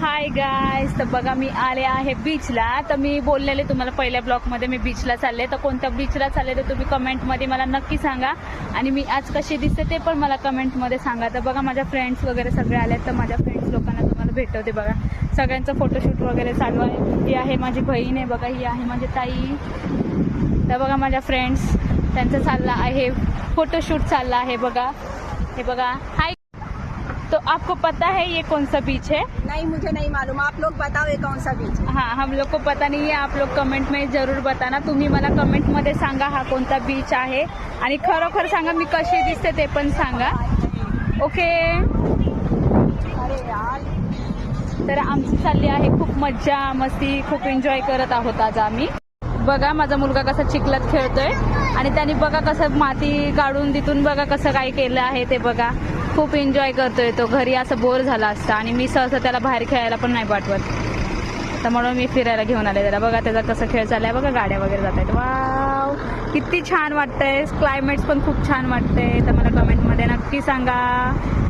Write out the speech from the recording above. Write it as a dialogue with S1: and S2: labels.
S1: Hi guys, तर बघा मी आले आहे बीचला. तर मी बोललेले तुम्हाला पहिल्या ब्लॉगमध्ये मी बीचला चालले. तर कोणत्या बीचला चालले तर तुम्ही कमेंटमध्ये मला नक्की सांगा. आणि मी आज कशी दिसते ते पण मला कमेंटमध्ये सांगा. तर बघा माझ्या फ्रेंड्स वगैरे सगळे आले. तर माझ्या फ्रेंड्स लोकांना तुम्हाला भेटवते. बघा सगळ्यांचं फोटोशूट वगैरे चालू आहे. ही आहे माझी बहीण आहे बघा, ही आहे माझी ताई. तर बघा माझ्या फ्रेंड्स त्यांचं चाललं आहे, फोटोशूट चालला आहे बघा. हे बघा. हाय, तो आपको पता है ये कौन सा बीच है?
S2: नहीं, मुझे नहीं मालूम, आप लोग बताओ ये कौन सा बीच है।
S1: हाँ, हम लोग को पता नहीं है. आप लोग कमेंट में जरूर बताना. तुम्ही मला कमेंटमध्ये सांगा हा कोणता बीच आहे आणि खरोखर सांगा मी कशी दिसते ते पण सांगा. ओके.
S2: अरे यार,
S1: तर आमची चालली आहे खूप मज्जा मस्ती, खूप एन्जॉय करत आहोत आज आम्ही. बघा माझा मुलगा कसा चिखलात खेळतोय आणि त्याने बघा कसं माती काढून तिथून बघा कसं काय केलं आहे ते बघा. खूप एन्जॉय करतोय तो. घरी असं बोर झाला असता आणि मी सहसा त्याला बाहेर खेळायला पण नाही पाठवत. तर म्हणून मी फिरायला घेऊन आले त्याला. बघा त्याचा कसं खेळ चाललाय बघा, गाड्या वगैरे जात आहेत. वाव, किती छान वाटतंय. क्लायमेट्स पण खूप छान वाटतंय. तर मला कमेंटमध्ये नक्की सांगा.